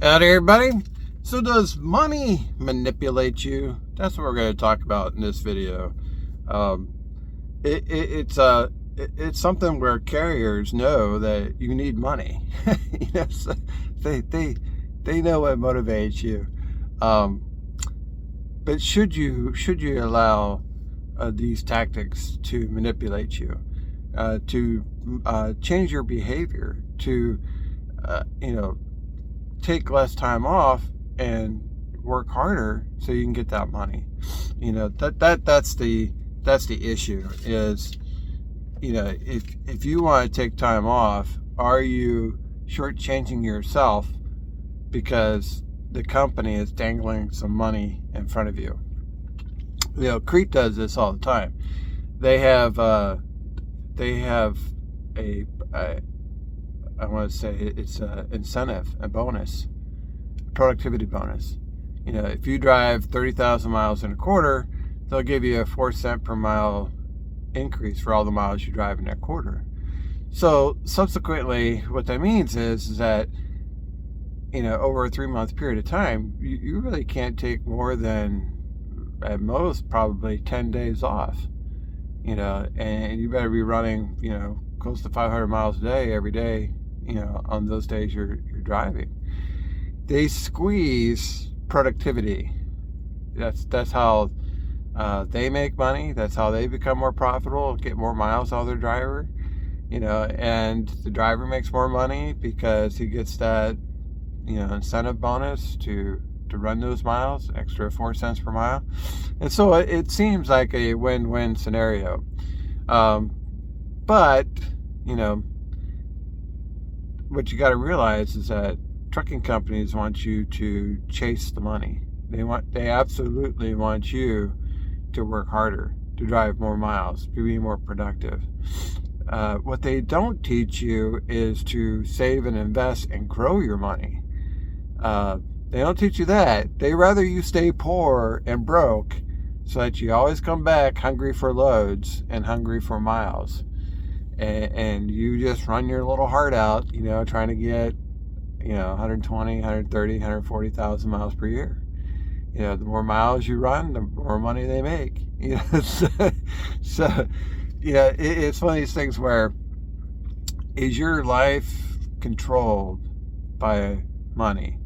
Howdy, everybody. So does money manipulate you? That's what we're going to talk about in this video. Um, it's something where carriers know that you need money. So they know what motivates you. But should you allow these tactics to manipulate you, to change your behavior, to take less time off and work harder so you can get that money? That's the issue. Is if you want to take time off, are you shortchanging yourself because the company is dangling some money in front of you? Crete does this all the time. They have a I want to say it's an incentive, a bonus, productivity bonus. If you drive 30,000 miles in a quarter, they'll give you a 4 cent per mile increase for all the miles you drive in that quarter. So subsequently, what that means is that, over a 3-month period of time, you really can't take more than, at most, probably 10 days off. And you better be running, close to 500 miles a day every day, on those days you're driving. They squeeze productivity. That's how they make money. That's how they become more profitable, get more miles out of their driver. And the driver makes more money because he gets that, incentive bonus to run those miles, extra 4 cents per mile. And so it seems like a win-win scenario. But, what you got to realize is that trucking companies want you to chase the money. They absolutely want you to work harder, to drive more miles, to be more productive. What they don't teach you is to save and invest and grow your money. They don't teach you that. They rather you stay poor and broke so that you always come back hungry for loads and hungry for miles. And you just run your little heart out, trying to get, 120, 130, 140,000 miles per year. The more miles you run, the more money they make. So it's one of these things where, is your life controlled by money?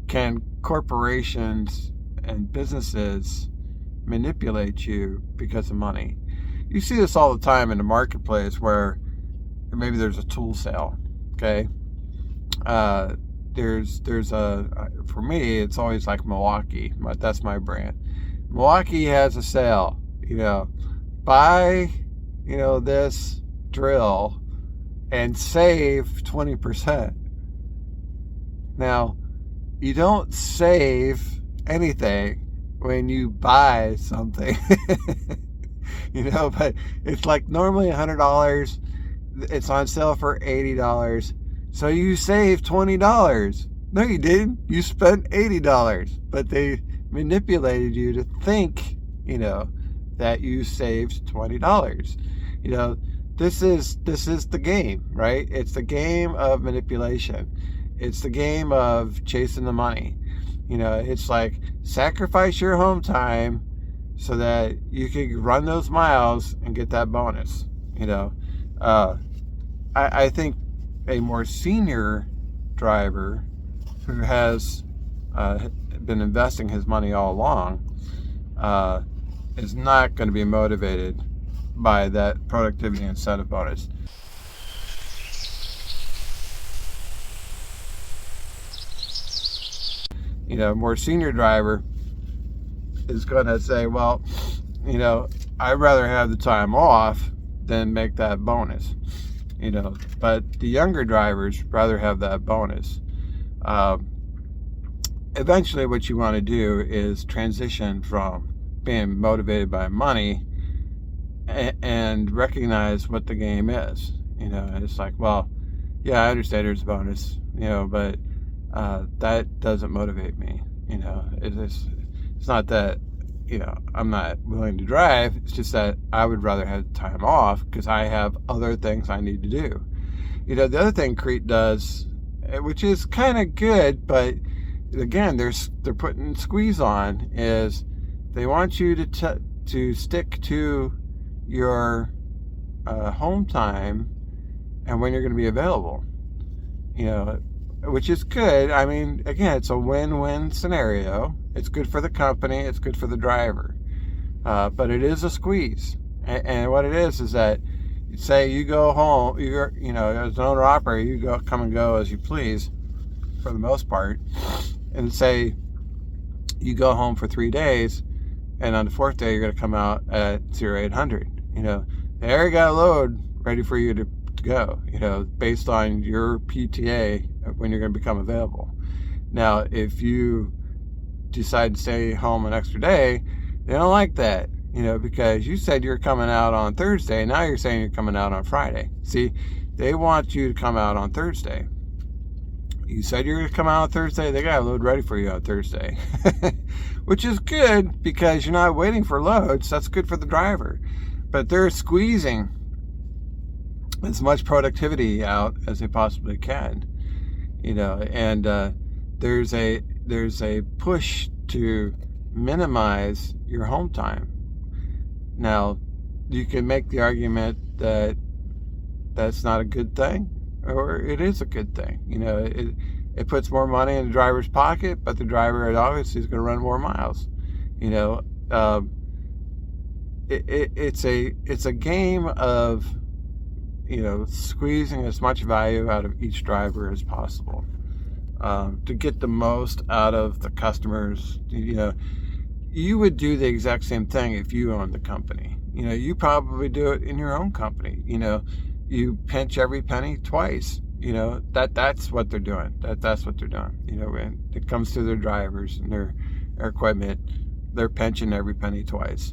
Can corporations and businesses manipulate you because of money? You see this all the time in the marketplace where maybe there's a tool sale. Okay. There's for me, it's always like Milwaukee. That's my brand. Milwaukee has a sale, buy, this drill and save 20%. Now, you don't save anything when you buy something. But it's like normally $100. It's on sale for $80. So you saved $20. No, you didn't. You spent $80. But they manipulated you to think, that you saved $20. This is the game, right? It's the game of manipulation. It's the game of chasing the money. It's like sacrifice your home time so that you can run those miles and get that bonus. I think a more senior driver who has been investing his money all along is not going to be motivated by that productivity incentive bonus. A more senior driver is going to say, well, I'd rather have the time off than make that bonus. But the younger drivers rather have that bonus. Eventually what you want to do is transition from being motivated by money and recognize what the game is. It's like, well, yeah, I understand there's a bonus, but that doesn't motivate me. It's not that, I'm not willing to drive. It's just that I would rather have time off because I have other things I need to do. The other thing Crete does which is kind of good, but again, they're putting squeeze on is they want you to stick to your home time and when you're going to be available, which is good. I mean, again, it's a win-win scenario. It's good for the company, it's good for the driver, but it is a squeeze. And what it is that, say you go home, as an owner operator, you come and go as you please for the most part, and say you go home for 3 days, and on the 4th day you're going to come out at 0800. They already got a load ready for you to go, based on your PTA when you're going to become available. Now, if you decide to stay home an extra day, they don't like that, because you said you're coming out on Thursday. Now you're saying you're coming out on Friday. See, they want you to come out on Thursday. You said you're going to come out on Thursday. They got a load ready for you on Thursday, which is good because you're not waiting for loads. That's good for the driver. But they're squeezing as much productivity out as they possibly can, and there's a push to minimize your home time. Now, you can make the argument that that's not a good thing, or it is a good thing. It puts more money in the driver's pocket, but the driver obviously is going to run more miles. It's a game of squeezing as much value out of each driver as possible, to get the most out of the customers. You would do the exact same thing if you owned the company. You probably do it in your own company. You pinch every penny twice. That's what they're doing. That's what they're doing. When it comes to their drivers and their equipment, they're pinching every penny twice.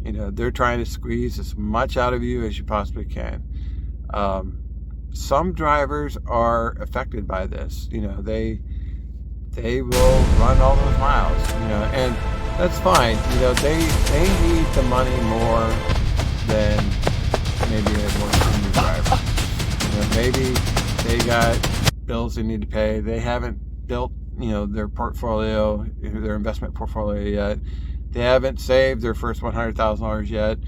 They're trying to squeeze as much out of you as you possibly can. Some drivers are affected by this. They will run all those miles. And that's fine. They need the money more than maybe a more senior driver. Maybe they got bills they need to pay. They haven't built their portfolio, their investment portfolio yet. They haven't saved their first $100,000 yet.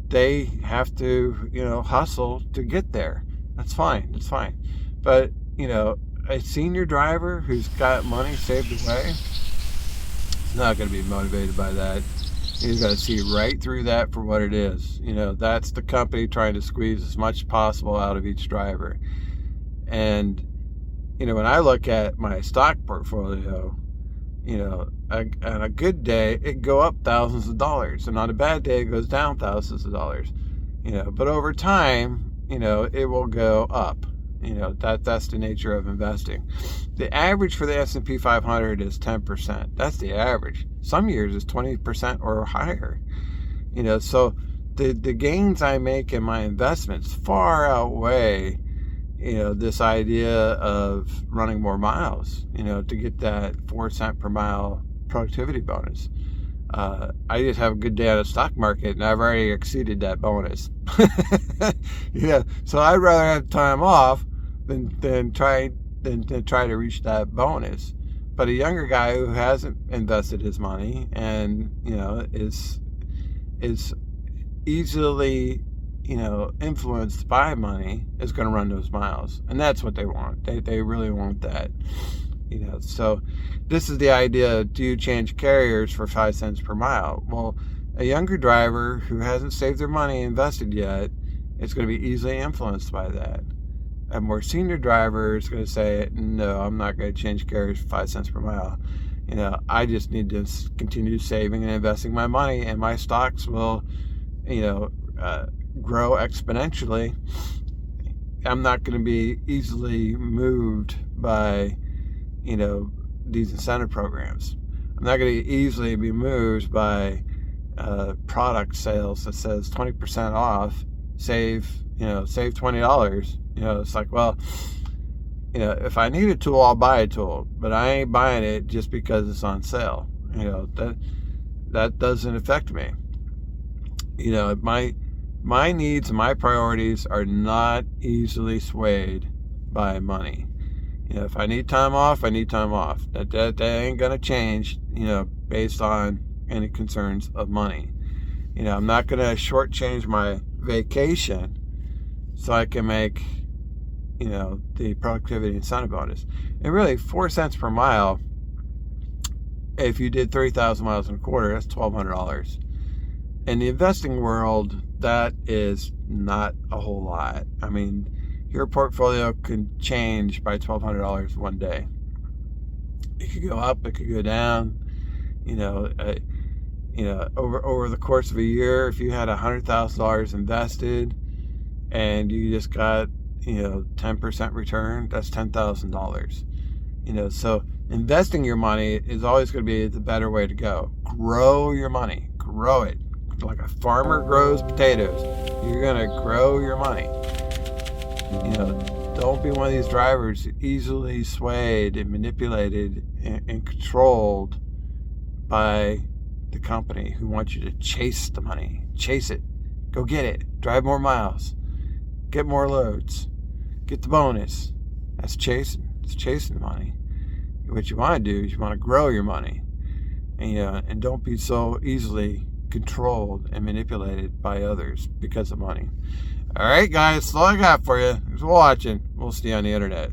They have to hustle to get there. That's fine. It's fine. But a senior driver who's got money saved away is not going to be motivated by that. He's got to see right through that for what it is. That's the company trying to squeeze as much as possible out of each driver. And when I look at my stock portfolio, on a good day, it go up thousands of dollars, and on a bad day, it goes down thousands of dollars. But over time, it will go up. That's the nature of investing. The average for the S&P 500 is 10%. That's the average. Some years it's 20% or higher. So the gains I make in my investments far outweigh this idea of running more miles, to get that 4 cent per mile productivity bonus. I just have a good day on the stock market, and I've already exceeded that bonus. So I'd rather have time off than try to reach that bonus. But a younger guy who hasn't invested his money and is easily influenced by money is going to run those miles, and that's what they want. They really want that. So this is the idea. Do you change carriers for 5 cents per mile? Well, a younger driver who hasn't saved their money and invested yet is going to be easily influenced by that. A more senior driver is going to say, no, I'm not going to change carriers for 5 cents per mile. I just need to continue saving and investing my money, and my stocks will grow exponentially. I'm not going to be easily moved by these incentive programs. I'm not going to easily be moved by product sales that says 20% off, save $20. It's like, well, if I need a tool, I'll buy a tool, but I ain't buying it just because it's on sale. That doesn't affect me. My needs and my priorities are not easily swayed by money. You know, if I need time off, I need time off. That ain't gonna change, you know, based on any concerns of money. You know, I'm not gonna shortchange my vacation so I can make, you know, the productivity incentive bonus. And really, 4 cents per mile, if you did 30,000 miles in a quarter, that's $1,200. In the investing world, that is not a whole lot. I mean, your portfolio can change by $1,200 one day. It could go up, it could go down. You know, over the course of a year, if you had $100,000 invested and you just got, you know, 10% return, that's $10,000. You know, so investing your money is always going to be the better way to go. Grow your money, grow it like a farmer grows potatoes. You're going to grow your money. You know, don't be one of these drivers easily swayed and manipulated and controlled by the company who wants you to chase the money. Chase it. Go get it. Drive more miles. Get more loads. Get the bonus. That's chasing. It's chasing money. What you want to do is you want to grow your money. And don't be so easily controlled and manipulated by others because of money. All right, guys, that's all I got for you. Thanks for watching. We'll see you on the internet.